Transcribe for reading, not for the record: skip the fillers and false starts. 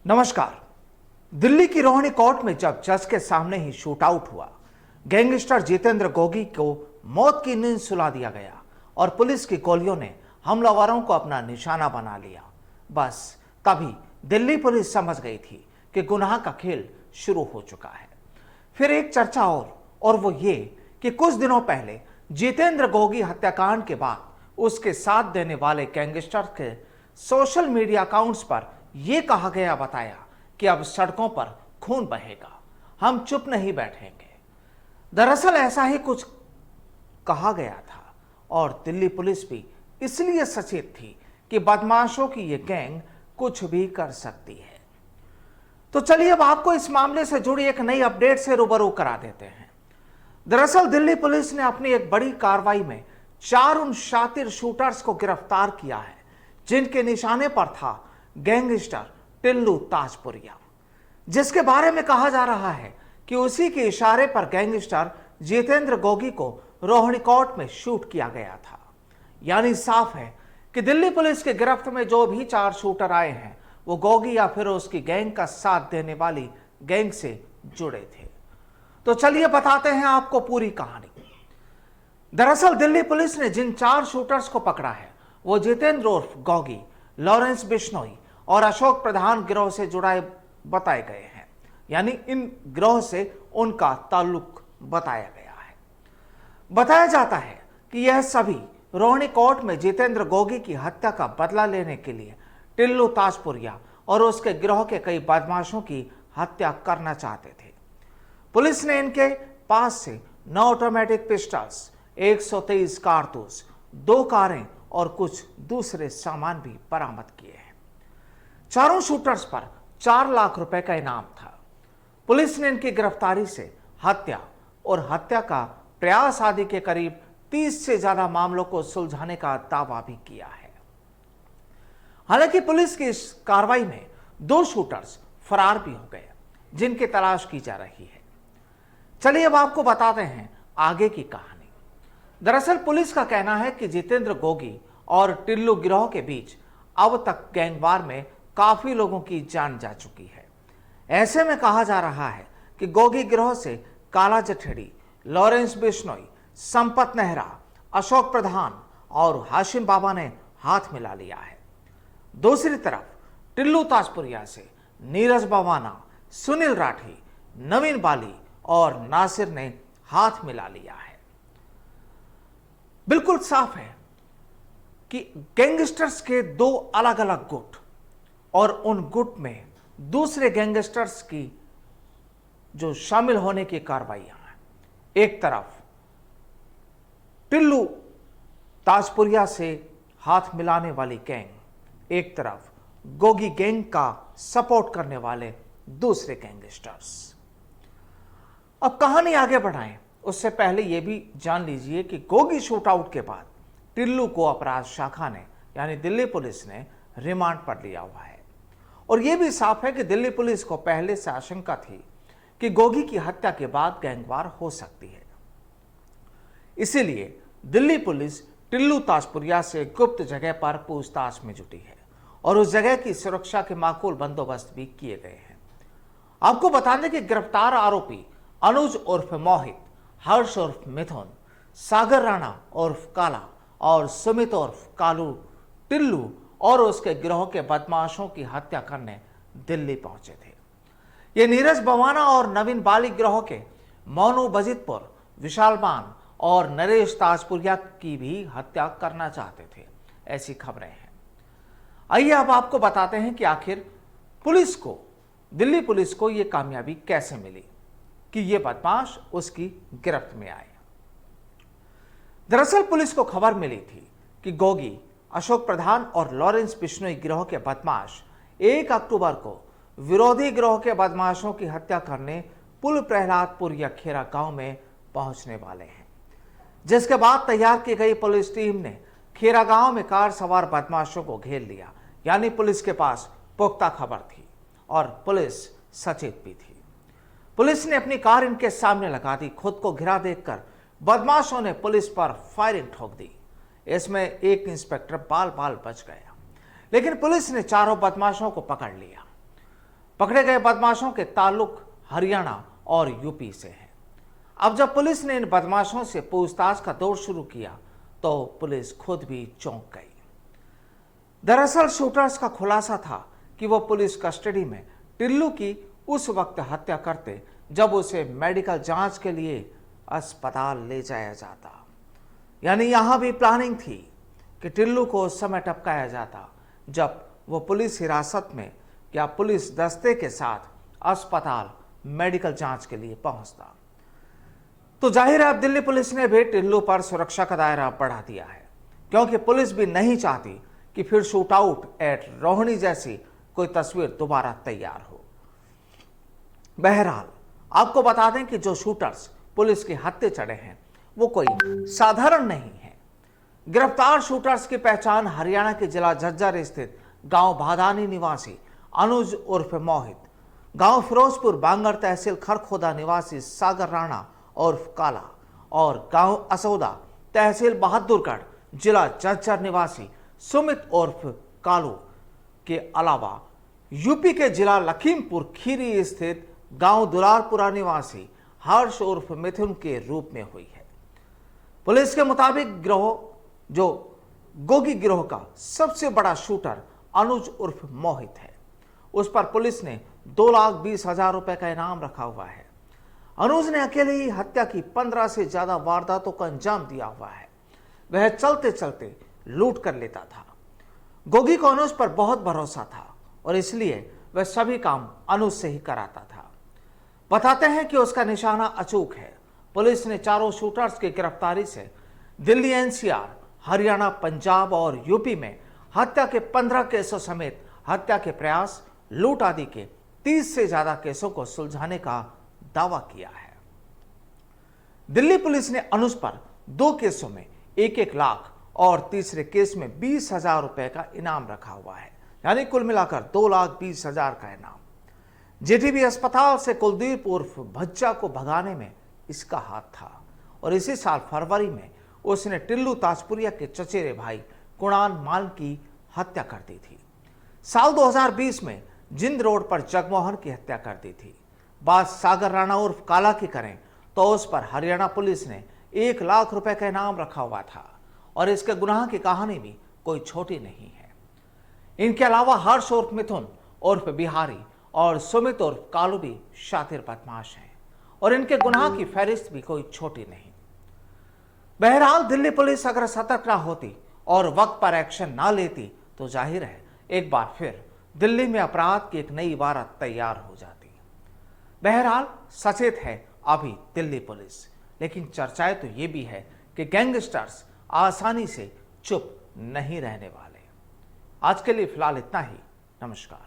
नमस्कार। दिल्ली की रोहिणी कोर्ट में जब जज के सामने ही शूट आउट हुआ, गैंगस्टर जितेंद्र गोगी को मौत की नींद सुला दिया गया और पुलिस की गोलियों ने हमलावरों को अपना निशाना बना लिया। बस तभी दिल्ली पुलिस समझ गई थी कि गुनाह का खेल शुरू हो चुका है। फिर एक चर्चा और वो ये कि कुछ दिनों पहले जितेंद्र गोगी हत्याकांड के बाद उसके साथ देने वाले गैंगस्टर के सोशल मीडिया अकाउंट्स पर यह कहा गया बताया कि अब सड़कों पर खून बहेगा, हम चुप नहीं बैठेंगे। दरअसल ऐसा ही कुछ कहा गया था और दिल्ली पुलिस भी इसलिए सचेत थी कि बदमाशों की यह गैंग कुछ भी कर सकती है। तो चलिए अब आपको इस मामले से जुड़ी एक नई अपडेट से रूबरू करा देते हैं। दरअसल दिल्ली पुलिस ने अपनी एक बड़ी कार्रवाई में 4 उन शातिर शूटर्स को गिरफ्तार किया है जिनके निशाने पर था गैंगस्टर टिल्लू ताजपुरिया, जिसके बारे में कहा जा रहा है कि उसी के इशारे पर गैंगस्टर जितेंद्र गोगी को रोहिणी कोर्ट में शूट किया गया था। यानी साफ है कि दिल्ली पुलिस के गिरफ्त में जो भी 4 शूटर आए हैं वो गोगी या फिर उसकी गैंग का साथ देने वाली गैंग से जुड़े थे। तो चलिए बताते हैं आपको पूरी कहानी। दरअसल दिल्ली पुलिस ने जिन 4 शूटर्स को पकड़ा है वो जितेंद्र उर्फ गोगी, लॉरेंस बिश्नोई और अशोक प्रधान गिरोह से जुड़े बताए गए हैं। यानी इन गिरोह से उनका ताल्लुक बताया गया है। बताया जाता है कि यह सभी रोहिणी कोर्ट में जितेंद्र गोगी की हत्या का बदला लेने के लिए टिल्लू ताजपुरिया और उसके गिरोह के कई बदमाशों की हत्या करना चाहते थे। पुलिस ने इनके पास से 9 ऑटोमेटिक पिस्टल्स, 123 कारतूस, 2 कारें और कुछ दूसरे सामान भी बरामद किए हैं। चारों शूटर्स पर 4 लाख रुपए का इनाम था। पुलिस ने इनकी गिरफ्तारी से हत्या और हत्या का प्रयास आदि के करीब 30 से ज्यादा मामलों को सुलझाने का दावा भी किया है। हालांकि पुलिस की इस कार्रवाई में 2 शूटर्स फरार भी हो गए जिनकी तलाश की जा रही है। चलिए अब आपको बताते हैं आगे की कहानी। दरअसल पुलिस का कहना है कि जितेंद्र गोगी और टिल्लू गिरोह के बीच अब तक गैंगवार में काफी लोगों की जान जा चुकी है। ऐसे में कहा जा रहा है कि गोगी गिरोह से काला जठेड़ी, लॉरेंस बिश्नोई, संपत नेहरा, अशोक प्रधान और हाशिम बाबा ने हाथ मिला लिया है। दूसरी तरफ टिल्लू ताजपुरिया से नीरज बवाना, सुनील राठी, नवीन बाली और नासिर ने हाथ मिला लिया है। बिल्कुल साफ है कि गैंगस्टर्स के 2 अलग अलग गुट और उन गुट में दूसरे गैंगस्टर्स की जो शामिल होने की कार्रवाइयां हैं। एक तरफ टिल्लू ताजपुरिया से हाथ मिलाने वाली गैंग, एक तरफ गोगी गैंग का सपोर्ट करने वाले दूसरे गैंगस्टर्स। अब कहानी आगे बढ़ाएं उससे पहले यह भी जान लीजिए कि गोगी शूट आउट के बाद टिल्लू को अपराध शाखा ने यानी दिल्ली पुलिस ने रिमांड पर लिया हुआ है और यह भी साफ है कि दिल्ली पुलिस को पहले से आशंका थी कि गोगी की हत्या के बाद गैंगवार हो सकती है। इसीलिए दिल्ली पुलिस टिल्लू ताजपुरिया से गुप्त जगह पर पूछताछ में जुटी है और उस जगह की सुरक्षा के माकूल बंदोबस्त भी किए गए हैं। आपको बता दें कि गिरफ्तार आरोपी अनुज उर्फ मोहित, हर्ष उर्फ मिथुन, सागर राणा उर्फ काला और सुमित उर्फ कालू टिल्लू और उसके गिरोह के बदमाशों की हत्या करने दिल्ली पहुंचे थे। ये नीरज बवाना और नवीन बाली गिरोह के मोनू बजितपुर, विशालमान और नरेश ताजपुरिया की भी हत्या करना चाहते थे, ऐसी खबरें हैं। आइए अब आपको बताते हैं कि आखिर दिल्ली पुलिस को यह कामयाबी कैसे मिली कि ये बदमाश उसकी गिरफ्त में आए। दरअसल पुलिस को खबर मिली थी कि गोगी, अशोक प्रधान और लॉरेंस बिश्नोई गिरोह के बदमाश 1 अक्टूबर को विरोधी गिरोह के बदमाशों की हत्या करने पुल प्रहलादपुर या खेरा गांव में पहुंचने वाले हैं। जिसके बाद तैयार की गई पुलिस टीम ने खेरा गांव में कार सवार बदमाशों को घेर लिया। यानी पुलिस के पास पुख्ता खबर थी और पुलिस सचेत भी थी। पुलिस ने अपनी कार इनके सामने लगा दी। खुद को घिरा देखकर बदमाशों ने पुलिस पर फायरिंग ठोक दी। इसमें एक इंस्पेक्टर बाल बाल बच गया, लेकिन पुलिस ने चारों बदमाशों को पकड़ लिया। पकड़े गए बदमाशों के ताल्लुक हरियाणा और यूपी से हैं। अब जब पुलिस ने इन बदमाशों से पूछताछ का दौर शुरू किया तो पुलिस खुद भी चौंक गई। दरअसल शूटर्स का खुलासा था कि वो पुलिस कस्टडी में टिल्लू की उस वक्त हत्या करते जब उसे मेडिकल जांच के लिए अस्पताल ले जाया जाता। यानी यहां भी प्लानिंग थी कि टिल्लू को उस समय टपकाया जाता जब वो पुलिस हिरासत में या पुलिस दस्ते के साथ अस्पताल मेडिकल जांच के लिए पहुंचता। तो जाहिर है अब दिल्ली पुलिस ने भी टिल्लू पर सुरक्षा का दायरा बढ़ा दिया है, क्योंकि पुलिस भी नहीं चाहती कि फिर शूट आउट एट रोहिणी जैसी कोई तस्वीर दोबारा तैयार हो। बहरहाल आपको बता दें कि जो शूटर्स पुलिस के हत्थे चढ़े हैं वो कोई साधारण नहीं है। गिरफ्तार शूटर्स की पहचान हरियाणा के जिला झज्जर स्थित गांव भादानी निवासी अनुज उर्फ मोहित, गांव फिरोजपुर बांगर तहसील खरखोदा निवासी सागर राणा उर्फ काला और गांव असौदा तहसील बहादुरगढ़ जिला झज्जर निवासी सुमित उर्फ कालू के अलावा यूपी के जिला लखीमपुर खीरी स्थित गांव दुलारपुरा निवासी हर्ष उर्फ मिथुन के रूप में हुई है। पुलिस के मुताबिक गोगी गिरोह का सबसे बड़ा शूटर अनुज उर्फ मोहित है। उस पर पुलिस ने 2,20,000 रुपए का इनाम रखा हुआ है। अनुज ने अकेले ही हत्या की 15 से ज्यादा वारदातों का अंजाम दिया हुआ है। वह चलते चलते लूट कर लेता था। गोगी को अनुज पर बहुत भरोसा था और इसलिए वह सभी काम अनुज से ही कराता था। बताते हैं कि उसका निशाना अचूक है। पुलिस ने चारों शूटर्स की गिरफ्तारी से दिल्ली एनसीआर, हरियाणा, पंजाब और यूपी में हत्या के 15 केसों समेत हत्या के प्रयास, लूट आदि के 30 से ज्यादा केसों को सुलझाने का दावा किया है। दिल्ली पुलिस ने अनुज पर 2 केसों में 1-1 लाख और तीसरे केस में 20,000 रुपए का इनाम रखा हुआ है, यानी कुल मिलाकर 2,20,000 का इनाम। जेटीबी अस्पताल से कुलदीप उर्फ भज्जा को भगाने में इसका हाथ था और इसी साल फरवरी में उसने टिल्लू ताजपुरिया के चचेरे भाई कुणाल मान की हत्या कर दी थी। साल 2020 में जिंद रोड पर जगमोहन की हत्या कर दी थी। बात सागर राणा उर्फ काला की करें तो उस पर हरियाणा पुलिस ने 1 लाख रुपए का इनाम रखा हुआ था और इसके गुनाह की कहानी भी कोई छोटी नहीं है। इनके अलावा हर्ष उर्फ मिथुन उर्फ बिहारी और सुमित उर्फ कालू भी शातिर बदमाश हैं और इनके गुनाह की फहरिस्त भी कोई छोटी नहीं। बहरहाल दिल्ली पुलिस अगर सतर्क ना होती और वक्त पर एक्शन ना लेती तो जाहिर है एक बार फिर दिल्ली में अपराध की एक नई इबारत तैयार हो जाती। बहरहाल सचेत है अभी दिल्ली पुलिस, लेकिन चर्चाएं तो ये भी है कि गैंगस्टर्स आसानी से चुप नहीं रहने वाले। आज के लिए फिलहाल इतना ही। नमस्कार।